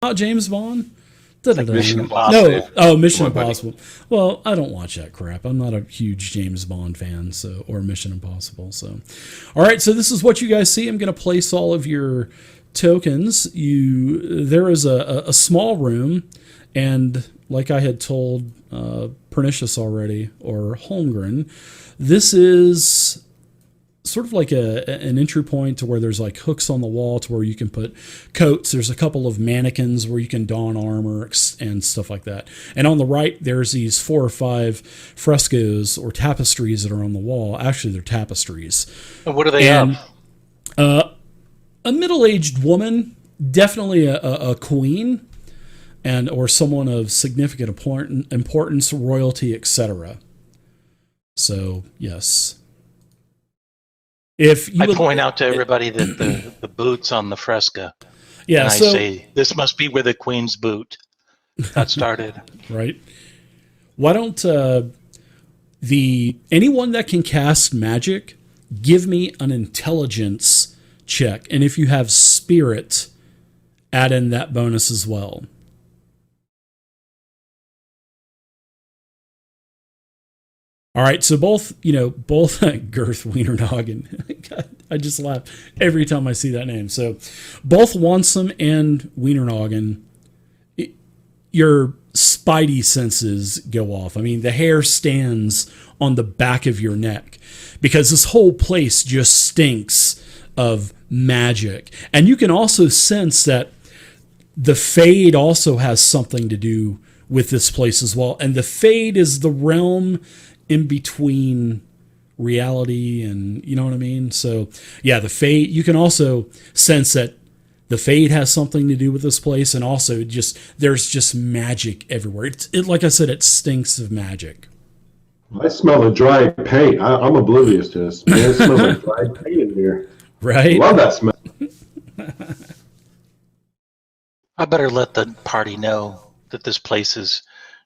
Not James Bond? It's like Mission No, Impossible. Mission Come on, buddy. Impossible. Well, I don't watch that crap. I'm not a huge James Bond fan, so or Mission Impossible. So, all right. So this is what you guys see. I'm going to place all of your tokens. There is a small room, and like I had told Pernicious already or Holmgren, this is sort of like an entry point to where there's like hooks on the wall to where you can put coats. There's a couple of mannequins where you can don armor and stuff like that. And on the right, there's these 4 or 5 frescoes or tapestries that are on the wall. Actually, they're tapestries. And what are they of? A middle-aged woman, definitely a queen, and or someone of significant importance, royalty, etc. So yes. If you I point out to everybody that the boots on the fresco. Yeah, and I so say, this must be where the queen's boot got started. right. Why don't anyone that can cast magic give me an intelligence check, and if you have spirit, add in that bonus as well. All right, so both Girth Wienernoggin. God, I just laugh every time I see that name. So both Wansome and Wienernoggin, your spidey senses go off. I mean, the hair stands on the back of your neck because this whole place just stinks of magic. And you can also sense that the Fade also has something to do with this place as well. And the Fade is the realm in between reality and, you know what I mean? So yeah, the Fade, you can also sense that the Fade has something to do with this place, and also there's just magic everywhere. Like I said, it stinks of magic. I smell a dry paint. I'm oblivious to this. Man, it smells like dry paint in here. Right? I love that smell. I better let the party know that this place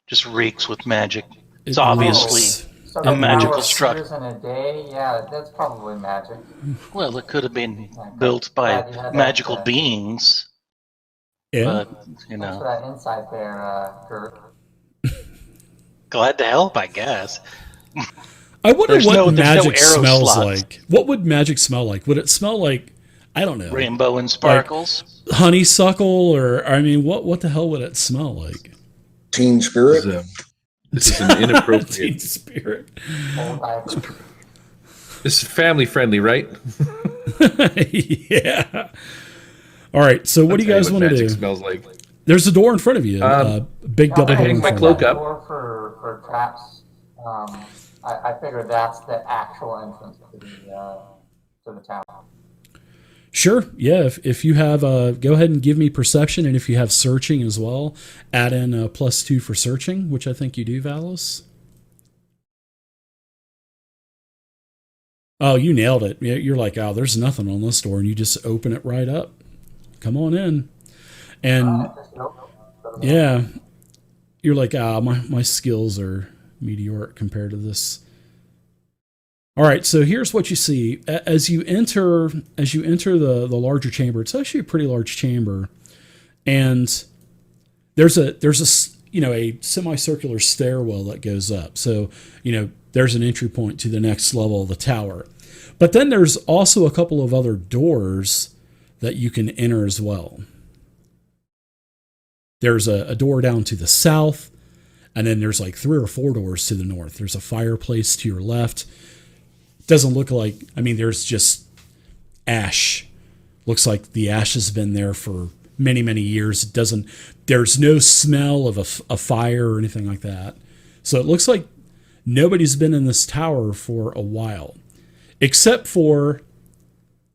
just reeks with magic. It's obviously a magical structure. In a day, yeah, that's probably magic. Well, it could have been built by magical beings. Yeah. But, Thanks for that insight there, Kurt. Glad to help, I guess. I wonder what magic arrow smells slots. like. What would magic smell like? Would it smell like, I don't know, Rainbow and sparkles? like honeysuckle, or I mean, what the hell would it smell like? Teen Spirit. This is an inappropriate. Teen Spirit. This is family friendly, right? Yeah. All right. So what do you guys want to do? Smells like. There's a door in front of you. Big double door. hang my cloak up. Door for traps. I figure that's the actual entrance to the town. Sure. Yeah. If you have, go ahead and give me perception, and if you have searching as well, add in a +2 for searching, which I think you do, Valos. Oh, you nailed it. You're like, oh, there's nothing on this door, and you just open it right up. Come on in. And yeah, you're like, my skills are meteoric compared to this. All right, so here's what you see as you enter the larger chamber. It's actually a pretty large chamber, and there's a a semicircular stairwell that goes up. So there's an entry point to the next level of the tower, but then there's also a couple of other doors that you can enter as well. There's a door down to the south, and then there's like 3 or 4 doors to the north. There's a fireplace to your left. Doesn't look like, there's just ash. Looks like the ash has been there for many, many years. There's no smell of a fire or anything like that. So it looks like nobody's been in this tower for a while. Except for,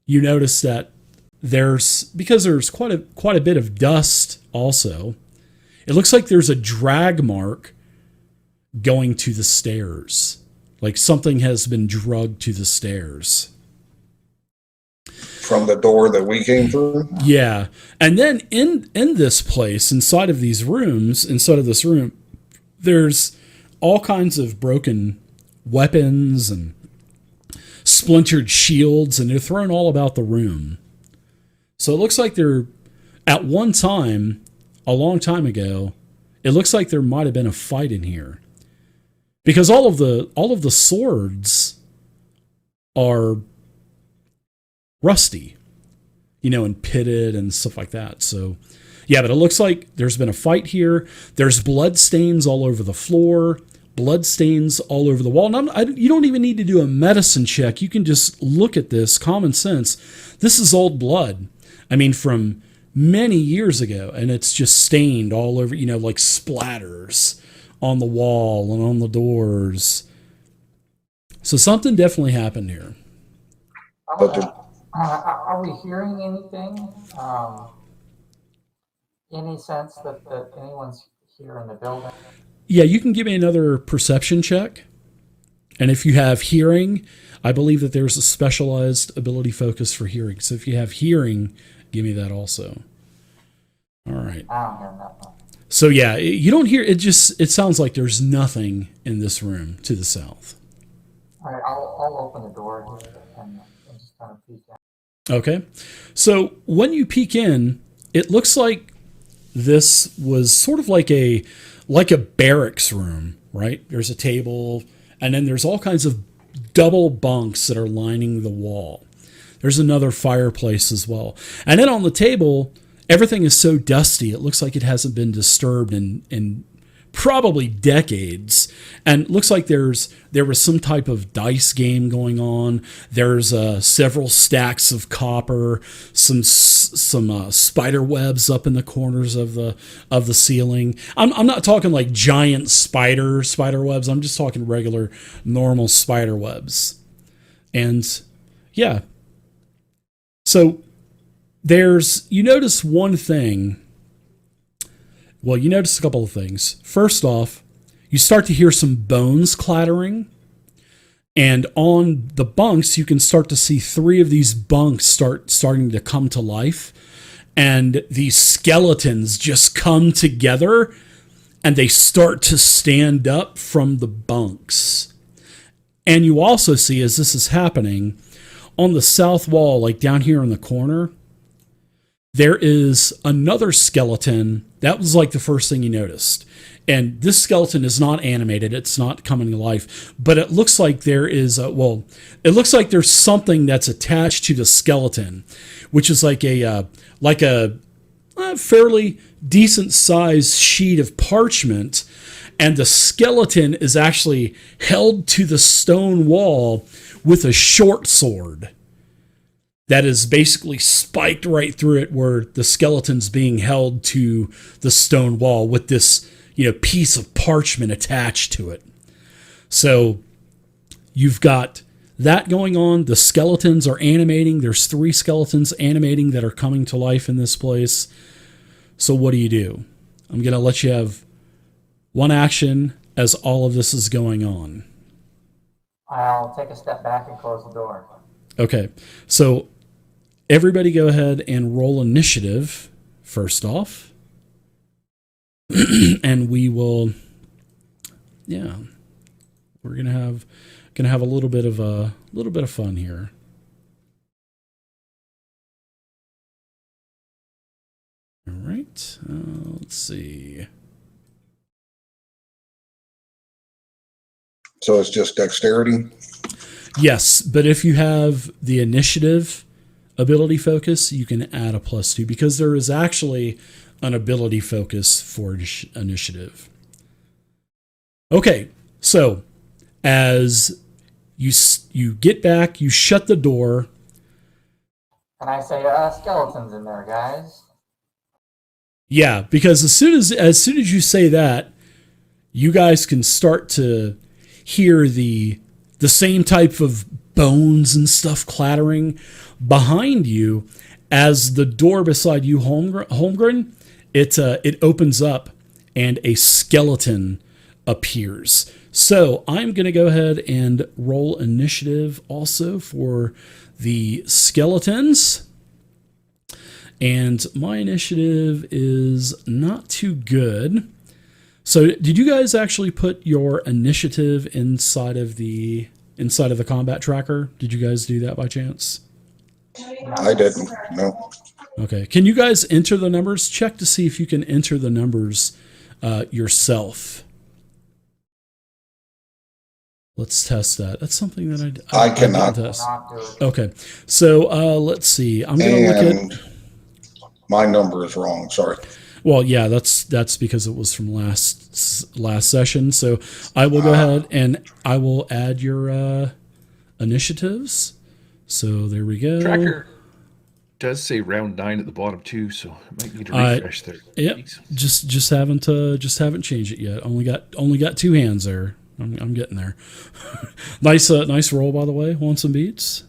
you notice that because there's quite a bit of dust also. It looks like there's a drag mark going to the stairs. Like something has been drugged to the stairs. From the door that we came through? Yeah. And then in this place, inside of this room, there's all kinds of broken weapons and splintered shields, and they're thrown all about the room. So it looks like at one time, a long time ago, it looks like there might have been a fight in here. Because all of the swords are rusty, and pitted and stuff like that. So, yeah, but it looks like there's been a fight here. There's blood stains all over the floor, blood stains all over the wall. And you don't even need to do a medicine check. You can just look at this, common sense. This is old blood. I mean, from many years ago, and it's just stained all over, like splatters on the wall and on the doors. So something definitely happened here. Are we hearing anything? Any sense that anyone's here in the building? Yeah, you can give me another perception check. And if you have hearing, I believe that there's a specialized ability focus for hearing. So if you have hearing, give me that also. All right. I don't hear nothing. So yeah, you don't hear it. It sounds like there's nothing in this room to the south. All right, I'll open the door here and just kind of peek out. Okay. So when you peek in, it looks like this was sort of like a barracks room, right? There's a table, and then there's all kinds of double bunks that are lining the wall. There's another fireplace as well. And then on the table, everything is so dusty, it looks like it hasn't been disturbed in probably decades. And it looks like there was some type of dice game going on. There's several stacks of copper, some spider webs up in the corners of the ceiling. I'm not talking like giant spider webs. I'm just talking regular, normal spider webs. And yeah. So you notice one thing. Well, you notice a couple of things. First off, you start to hear some bones clattering. And on the bunks, you can start to see 3 of these bunks starting to come to life. And these skeletons just come together and they start to stand up from the bunks. And you also see, as this is happening, on the south wall, like down here in the corner, there is another skeleton. That was like the first thing you noticed. And this skeleton is not animated. It's not coming to life. But it looks like there is, it looks like there's something that's attached to the skeleton, which is like a fairly decent sized sheet of parchment. And the skeleton is actually held to the stone wall with a short sword that is basically spiked right through it, where the skeleton's being held to the stone wall with this, piece of parchment attached to it. So you've got that going on. The skeletons are animating. There's 3 skeletons animating that are coming to life in this place. So what do? I'm going to let you have one action as all of this is going on. I'll take a step back and close the door. Okay. So everybody go ahead and roll initiative first off. And we will, we're going to have a little bit of fun here. All right. Let's see. So it's just dexterity? Yes, but if you have the initiative ability focus, you can add a +2, because there is actually an ability focus for initiative. Okay, so as you get back, you shut the door. Can I say skeletons in there, guys? Yeah, because as soon as you say that, you guys can start to hear the same type of bones and stuff clattering behind you as the door beside you, Holmgren, it opens up and a skeleton appears. So I'm going to go ahead and roll initiative also for the skeletons. And my initiative is not too good. So did you guys actually put your initiative inside of the combat tracker? Did you guys do that by chance? I didn't, no. Okay. Can you guys enter the numbers? Check to see if you can enter the numbers yourself. Let's test that. That's something that I didn't cannot. test. Cannot do it. Okay. So let's see. I'm going to look And at. my number is wrong. Sorry. Well, yeah, that's because it was from last session. So I will go ahead and I will add your initiatives. So there we go. Tracker does say round 9 at the bottom too, so I might need to refresh there. Yep. Just haven't changed it yet. Only got 2 hands there. I'm getting there. nice roll, by the way. Want some beats?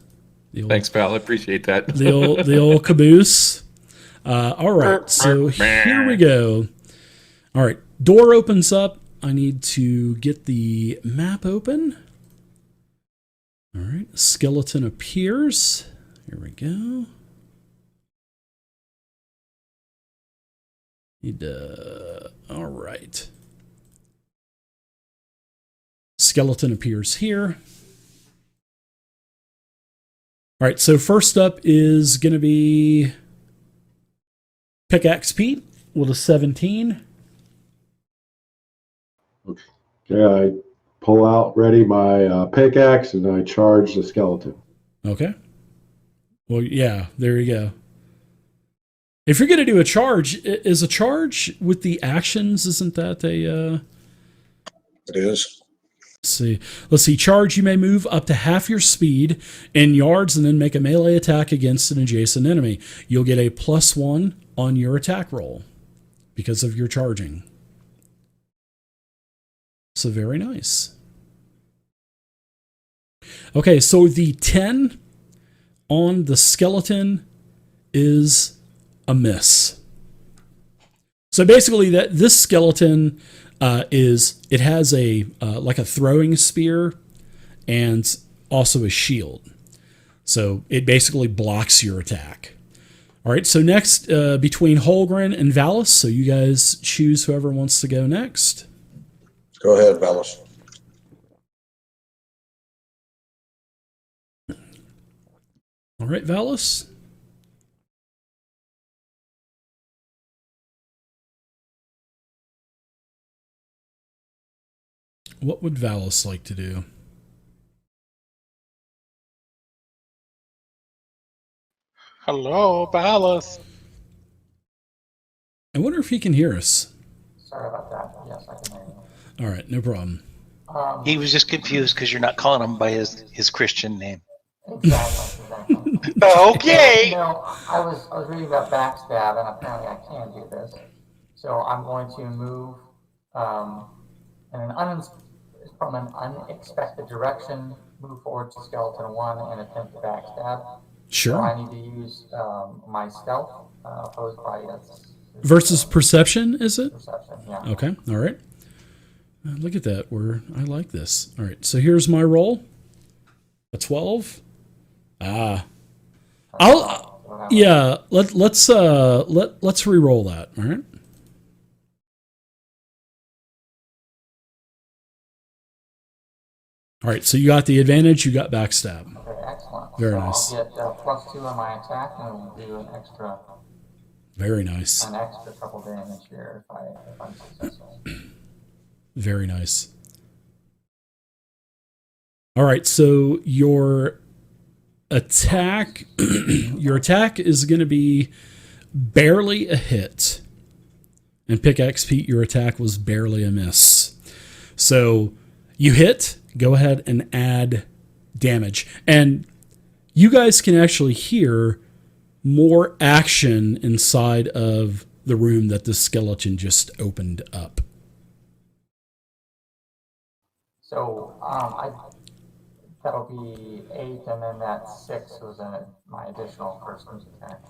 Thanks, pal. I appreciate that. The old caboose. All right, so here we go. All right, door opens up. I need to get the map open. All right, skeleton appears. Here we go. All right. Skeleton appears here. All right, so first up is going to be Pickaxe Pete with a 17. Okay, I pull out ready my pickaxe and I charge the skeleton. Okay. Well, yeah, there you go. If you're going to do a charge, is a charge with the actions, isn't that a... It is. Let's see. Charge, you may move up to half your speed in yards and then make a melee attack against an adjacent enemy. You'll get a +1 on your attack roll because of your charging. So very nice. Okay, so the 10 on the skeleton is a miss. So basically, this skeleton it has a like a throwing spear and also a shield. So it basically blocks your attack. All right, so next between Holgren and Valis, so you guys choose whoever wants to go next. Go ahead, Valis. All right, Valis. What would Valis like to do? Hello, Balas. I wonder if he can hear us. Sorry about that. Yes, I can hear you. All right, no problem. He was just confused because you're not calling him by his Christian name. Exactly. Okay. You know, I was reading about backstab, and apparently I can do this. So I'm going to move from an unexpected direction, move forward to skeleton 1 and attempt to backstab. Sure. So I need to use my stealth opposed by Versus perception, is it? perception. Yeah. Okay. All right. Look at that. I like this. All right. So here's my roll. A 12. Let's re-roll that. All right. All right. So you got the advantage. You got backstab. Okay, excellent. Very so nice. I'll get +2 on my attack, and we'll do an extra Very nice. couple damage here if I'm successful. Very nice. All right, so your attack is going to be barely a hit. And Pickaxe Pete, your attack was barely a miss. So you hit, go ahead and add damage. And you guys can actually hear more action inside of the room that the skeleton just opened up. So that'll be 8, and then that 6 was my additional person's attack.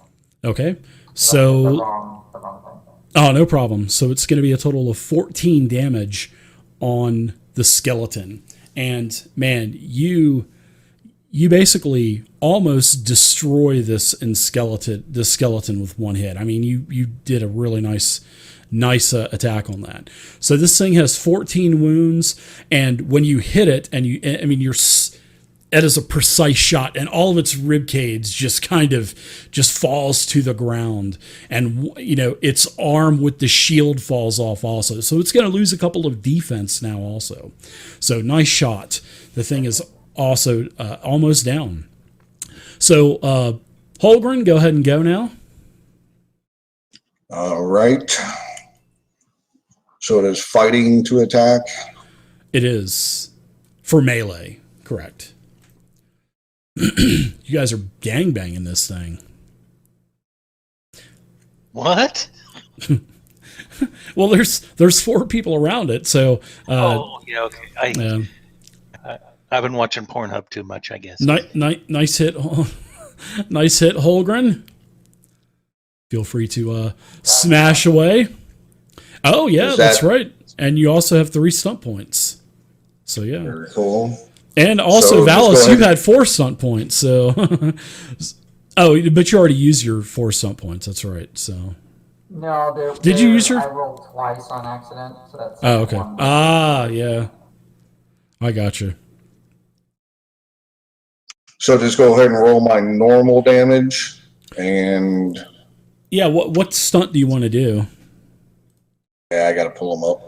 Okay, So so the wrong thing. oh, no problem. So it's going to be a total of 14 damage on the skeleton, and man, you basically almost destroy this skeleton with one hit. I mean, you did a really nice attack on that. So this thing has 14 wounds, and when you hit it, and That is a precise shot, and all of its rib cage just kind of just falls to the ground, and its arm with the shield falls off also. So it's going to lose a couple of defense now also. So nice shot. The thing is also almost down. So Holgren, go ahead and go now. All right. So it is fighting to attack. It is for melee, correct. You guys are gangbanging this thing. What? Well, there's 4 people around it, so. Okay. I've been watching Pornhub too much, I guess. Nice hit, nice hit, Holgren. Feel free to smash away. Oh yeah, that's right. And you also have 3 stunt points. So yeah, Very cool. And also, Valis, you had 4 stunt points. So, but you already used your 4 stunt points. That's right. So, No, did you use your? I rolled twice on accident, so that's. Oh, okay. One. Yeah. I got you. So just go ahead and roll my normal damage, and Yeah. What stunt do you want to do? yeah, I got to pull them up.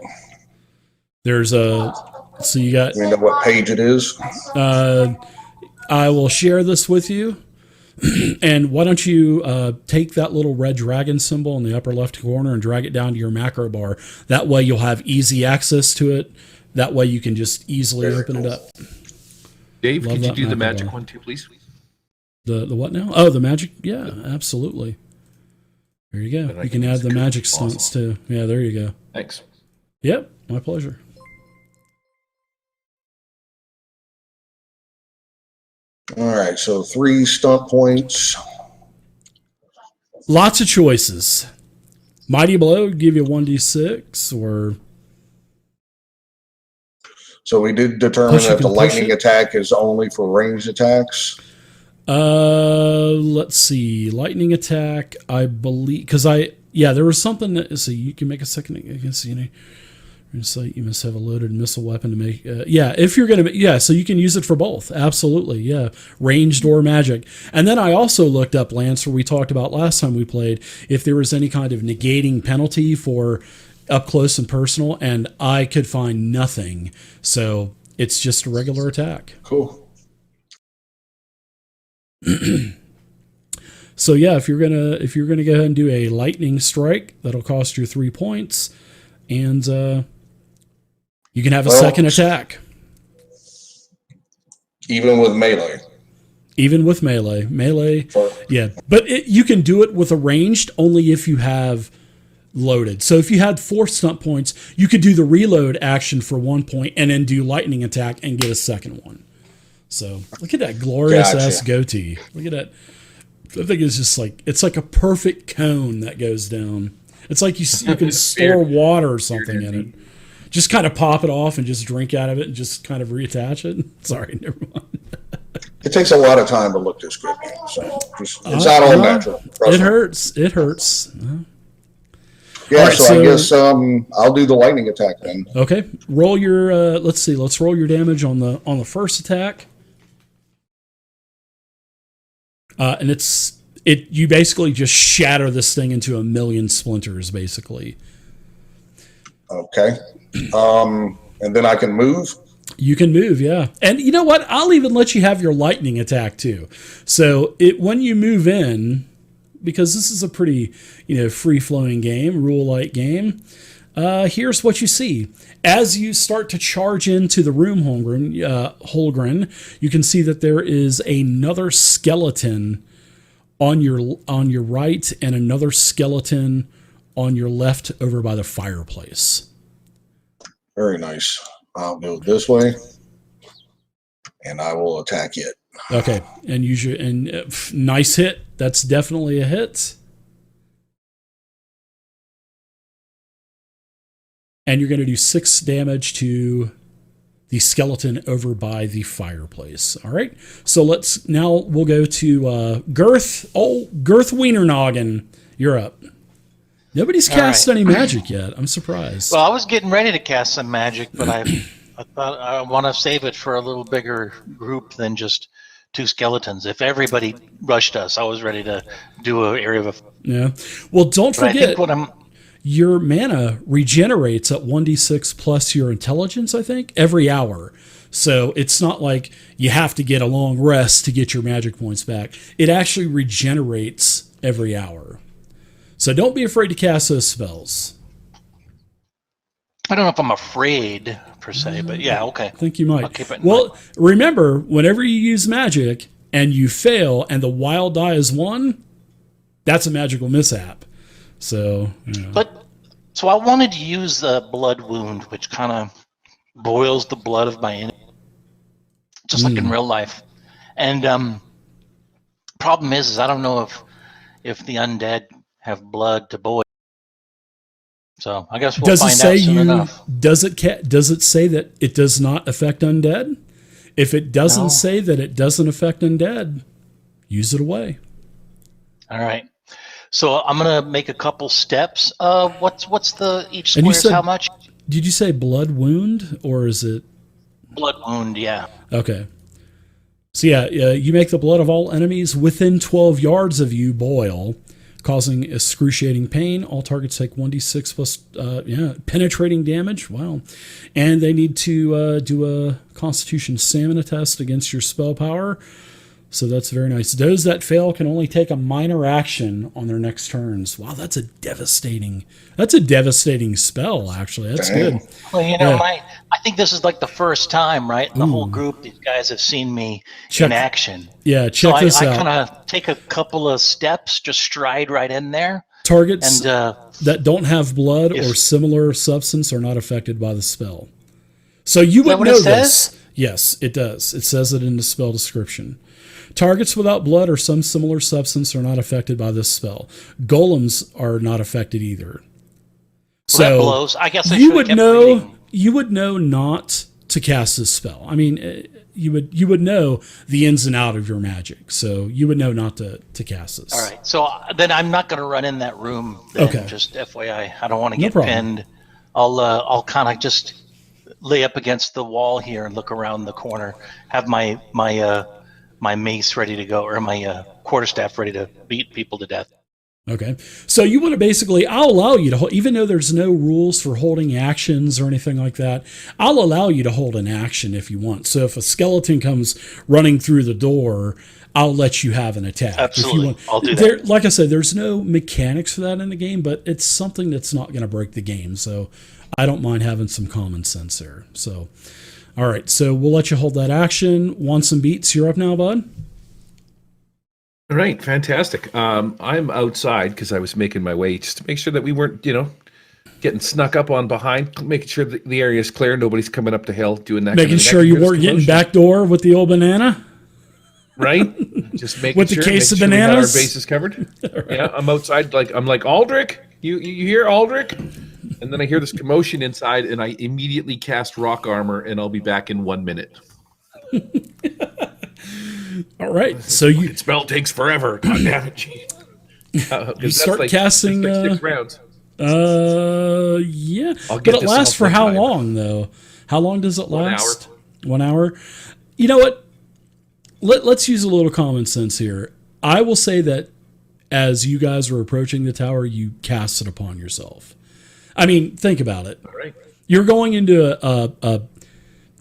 There's a. So you got. Do you know what page it is? I will share this with you. And why don't you take that little red dragon symbol in the upper left corner and drag it down to your macro bar. That way you'll have easy access to it. That way you can just easily open it up. Dave, Love could you that do the macro magic bar. one too, please? The what now? Oh, the magic? Yeah, absolutely. There you go. But I You can think add it's the good. magic stunts too. Yeah, there you go. Thanks. Yep, my pleasure. All right, so 3 stunt points. Lots of choices. Mighty Blow give you 1d6 or So we did determine Push, you that the can push lightning it. attack is only for ranged attacks. let's see. Lightning attack, I believe, because there was something that, so you can make a second against, insight, you must have a loaded missile weapon to make, if you're going to, so you can use it for both. Absolutely. Yeah. Ranged or magic. And then I also looked up, Lance, where we talked about last time we played, if there was any kind of negating penalty for up close and personal, and I could find nothing. So it's just a regular attack. Cool. So yeah, if you're gonna go ahead and do a lightning strike, that'll cost you 3 points, and you can have a second attack. Even with melee. Even with melee, yeah. But you can do it with a ranged only if you have loaded. So if you had 4 stunt points, you could do the reload action for 1 point and then do lightning attack and get a second one. So look at that glorious ass goatee. Look at that. I think it's just like, it's like a perfect cone that goes down. It's like you can store water or something in it. Just kind of pop it off and just drink out of it and just kind of reattach it. Sorry, never mind. It takes a lot of time to look this good, man. So it's not all natural. It hurts. It hurts. Yeah, right, so I guess I'll do the lightning attack then. Okay, roll your. Let's see. Let's roll your damage on the first attack. And you basically just shatter this thing into a million splinters, basically. Okay. And then I can move. You can move, yeah. And you know what? I'll even let you have your lightning attack too. So when you move in, because this is a pretty, free-flowing game, rule-light game, here's what you see. As you start to charge into the room, Holgren, you can see that there is another skeleton on your right and another skeleton on your left over by the fireplace. Very nice. I'll go this way, and I will attack it. Okay, and use your nice hit. That's definitely a hit. And you're going to do 6 damage to the skeleton over by the fireplace. All right. So we'll go to Girth. Oh, Girth Wienernoggin, you're up. Nobody's cast any magic yet. I'm surprised. Well, I was getting ready to cast some magic, but I I thought I want to save it for a little bigger group than just 2 skeletons. If everybody rushed us, I was ready to do an area of. Yeah. Well, don't But I forget, think what I'm. your mana regenerates at 1d6 plus your intelligence, I think, every hour. So it's not like you have to get a long rest to get your magic points back. It actually regenerates every hour. So don't be afraid to cast those spells. I don't know if I'm afraid per se, but yeah, okay. I think you might. I'll keep it in Well, mind. remember, whenever you use magic and you fail and the wild die is 1, that's a magical mishap. So, you know. But so I wanted to use the blood wound, which kind of boils the blood of my enemy, just like in real life. And problem is I don't know if the undead have blood to boil. So I guess we'll Does it find say out soon enough. does it say that it does not affect undead? If it doesn't No. say that it doesn't affect undead, use it away. All right. So I'm gonna make a couple steps. What's the each And you square is said- how much? Did you say blood wound or is it Blood wound, yeah. okay? So yeah, you make the blood of all enemies within 12 yards of you boil, causing excruciating pain. All targets take 1d6 plus penetrating damage. Wow. And they need to do a Constitution stamina test against your spell power. So that's very nice. Those that fail can only take a minor action on their next turns. Wow, that's a devastating spell, actually. That's Dang. good. Well, you know, Yeah. I think this is like the first time, right? In the whole group, these guys have seen me Check- in action. Yeah, So check this I out. kind of take a couple of steps, just stride right in there, Targets and that don't have blood if- or similar substance are not affected by the spell. So you would what know it this. says? Yes, it does. It says it in the spell description. Targets without blood or some similar substance are not affected by this spell. Golems are not affected either. well, that blows. I guess I you should would have kept know reading. you would know not to cast this spell. I mean, you would know the ins and out of your magic, so you would know not to cast this. All right, so then I'm not going to run in that room. Then, Okay. Just FYI, I don't want to No get problem. pinned. I'll kind of just lay up against the wall here and look around the corner. Have my mace ready to go, or my quarterstaff ready to beat people to death. Okay. So you want to basically, I'll allow you to hold, even though there's no rules for holding actions or anything like that, I'll allow you to hold an action if you want. So if a skeleton comes running through the door, I'll let you have an attack. Absolutely. If you want. I'll do that. There, like I said, there's no mechanics for that in the game, but it's something that's not going to break the game. So I don't mind having some common sense there. So, all right. So we'll let you hold that action. Want some beats? You're up now, bud. All right, fantastic. I'm outside because I was making my way just to make sure that we weren't, getting snuck up on behind, making sure that the area is clear, nobody's coming up the hill doing that. Making sure you weren't getting backdoor with the old banana. right. Just making With the sure, case of making sure we had bananas? our bases covered. Yeah, I'm outside. I'm like Aldrich. You hear Aldrich? And then I hear this commotion inside, and I immediately cast rock armor, and I'll be back in 1 minute. All right. So you Spell takes forever. God damn it. You start casting, that's like 6 rounds. yeah. I'll But get it this lasts off for one how time. long though? How long does it 1 hour. last? 1 hour. You know what? Let's use a little common sense here. I will say that as you guys were approaching the tower, you cast it upon yourself. I mean, think about it. All right. You're going into a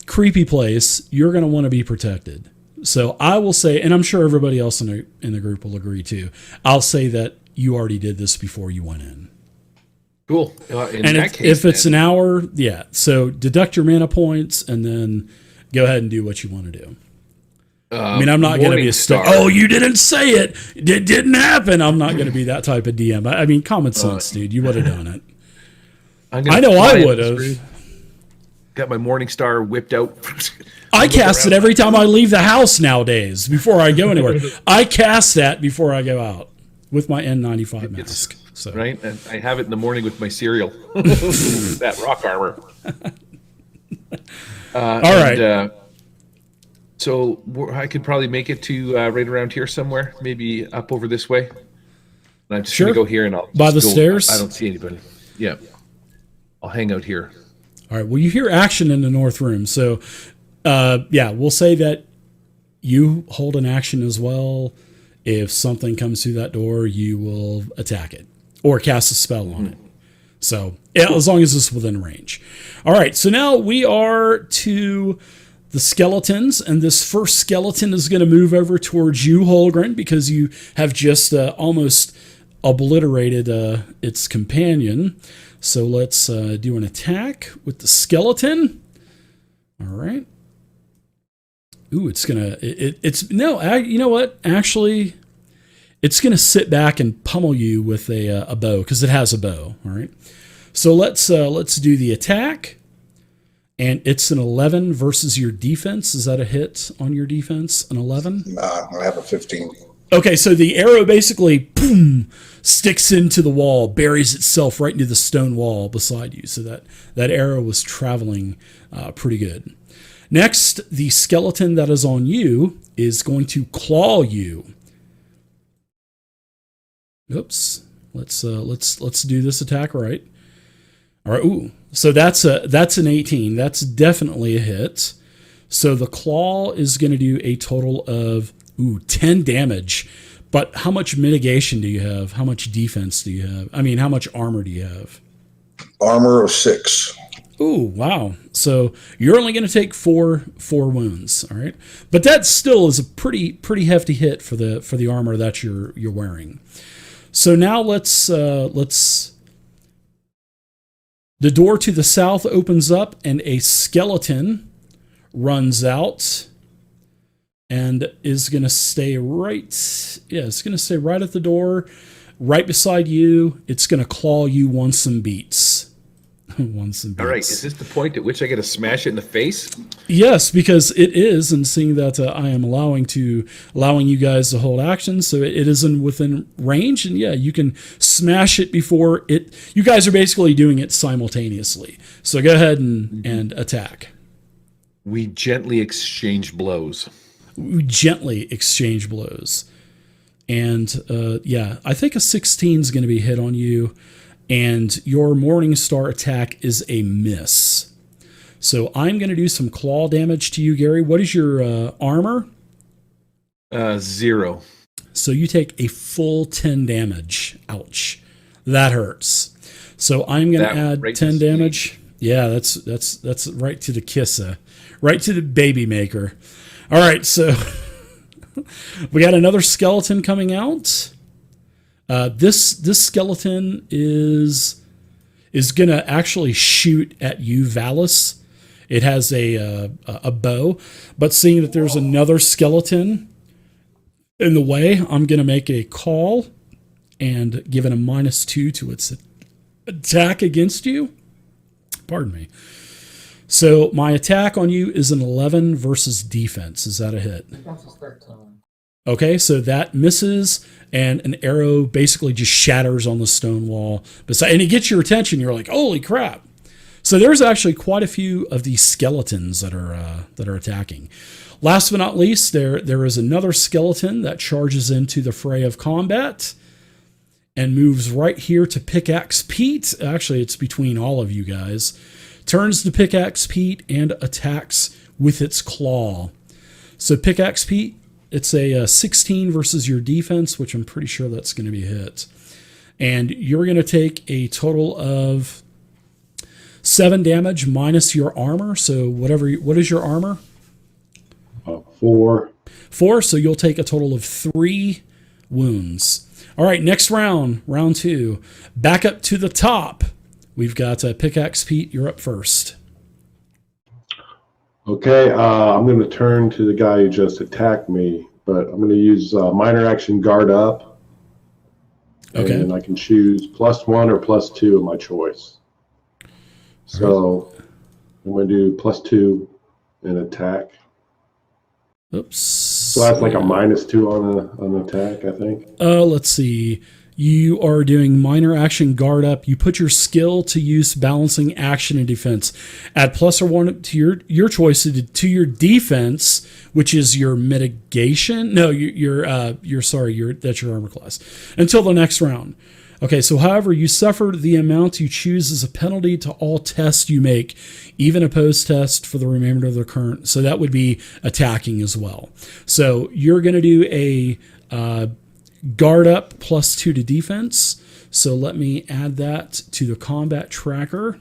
creepy place. You're going to want to be protected. So I will say, and I'm sure everybody else in the group will agree too, I'll say that you already did this before you went in. Cool. And if it's an hour, yeah. So deduct your mana points and then go ahead and do what you want to do. I mean, I'm not going to be a stick. Oh, you didn't say it. It didn't happen. I'm not going to be that type of DM. I mean, common sense, dude. You would have done it. I know I would have. Got my Morning Star whipped out. I cast it every time I leave the house nowadays before I go anywhere. I cast that before I go out with my N95 mask. So. Right? And I have it in the morning with my cereal. That rock armor. All right. So I could probably make it to right around here somewhere, maybe up over this way. And I'm just Sure. going to go here and I'll By just the stairs? I don't see anybody. Yeah. I'll hang out here. All right. Well, you hear action in the north room. So, yeah, we'll say that you hold an action as well. If something comes through that door, you will attack it or cast a spell on it. So, yeah, as long as it's within range. All right. So now we are to the skeletons, and this first skeleton is going to move over towards you, Holgren, because you have just almost obliterated its companion. So let's do an attack with the skeleton. All right. Ooh, it's gonna. You know what? Actually, it's gonna sit back and pummel you with a bow because it has a bow. All right. So let's do the attack, and it's an 11 versus your defense. Is that a hit on your defense? An 11? I have a 15. Okay, so the arrow basically boom, sticks into the wall, buries itself right into the stone wall beside you. So that arrow was traveling pretty good. Next, the skeleton that is on you is going to claw you. Oops. Let's do this attack right. All right. Ooh. So that's an 18. That's definitely a hit. So the claw is going to do a total of 10 damage. But how much mitigation do you have? How much defense do you have? I mean, how much armor do you have? Armor of 6. Ooh, wow. So you're only going to take four wounds, all right? But that still is a pretty hefty hit for the armor that you're wearing. So now let's the door to the south opens up and a skeleton runs out and is going to stay it's going to stay right at the door, right beside you. It's going to claw you once and beats. All right, is this the point at which I get to smash it in the face? Yes, because it is, and seeing that I am allowing you guys to hold action, so it isn't within range, and yeah, you can smash it before it. You guys are basically doing it simultaneously. So go ahead and attack. We gently exchange blows. We gently exchange blows, and I think a 16 is going to be hit on you. And your Morning Star attack is a miss. So I'm going to do some claw damage to you, Gary. What is your armor? 0. So you take a full 10 damage. Ouch. That hurts. So I'm going to add 10 damage. Yeah, that's right to the kissa. Right to the baby maker. All right, so we got another skeleton coming out. This skeleton is gonna actually shoot at you, Valis. It has a bow, but seeing that there's another skeleton in the way, I'm gonna make a call and give it a -2 to its attack against you. Pardon me. So my attack on you is an 11 versus defense. Is that a hit? Defense is 13. Okay, so that misses, and an arrow basically just shatters on the stone wall beside, and it gets your attention. You're like, "Holy crap!" So there's actually quite a few of these skeletons that are attacking. Last but not least, there is another skeleton that charges into the fray of combat and moves right here to Pickaxe Pete. Actually, it's between all of you guys. Turns to Pickaxe Pete and attacks with its claw. So Pickaxe Pete. It's a 16 versus your defense, which I'm pretty sure that's going to be a hit. And you're going to take a total of 7 damage minus your armor. So what is your armor? 4. 4, so you'll take a total of 3 wounds. All right, next round 2. Back up to the top. We've got Pickaxe Pete. You're up first. Okay, I'm going to turn to the guy who just attacked me, but I'm going to use minor action guard up. Okay. And I can choose +1 or +2 of my choice. So I'm going to do +2 and attack. Oops. So that's like a -2 on an attack, I think. Let's see. You are doing minor action guard up. You put your skill to use balancing action and defense. Add +1 to your choice to your defense, which is your mitigation. No, that's your armor class. Until the next round. Okay, so however, you suffer the amount you choose as a penalty to all tests you make, even opposed test for the remainder of the current. So that would be attacking as well. So you're going to do a guard up +2 to defense. So let me add that to the combat tracker.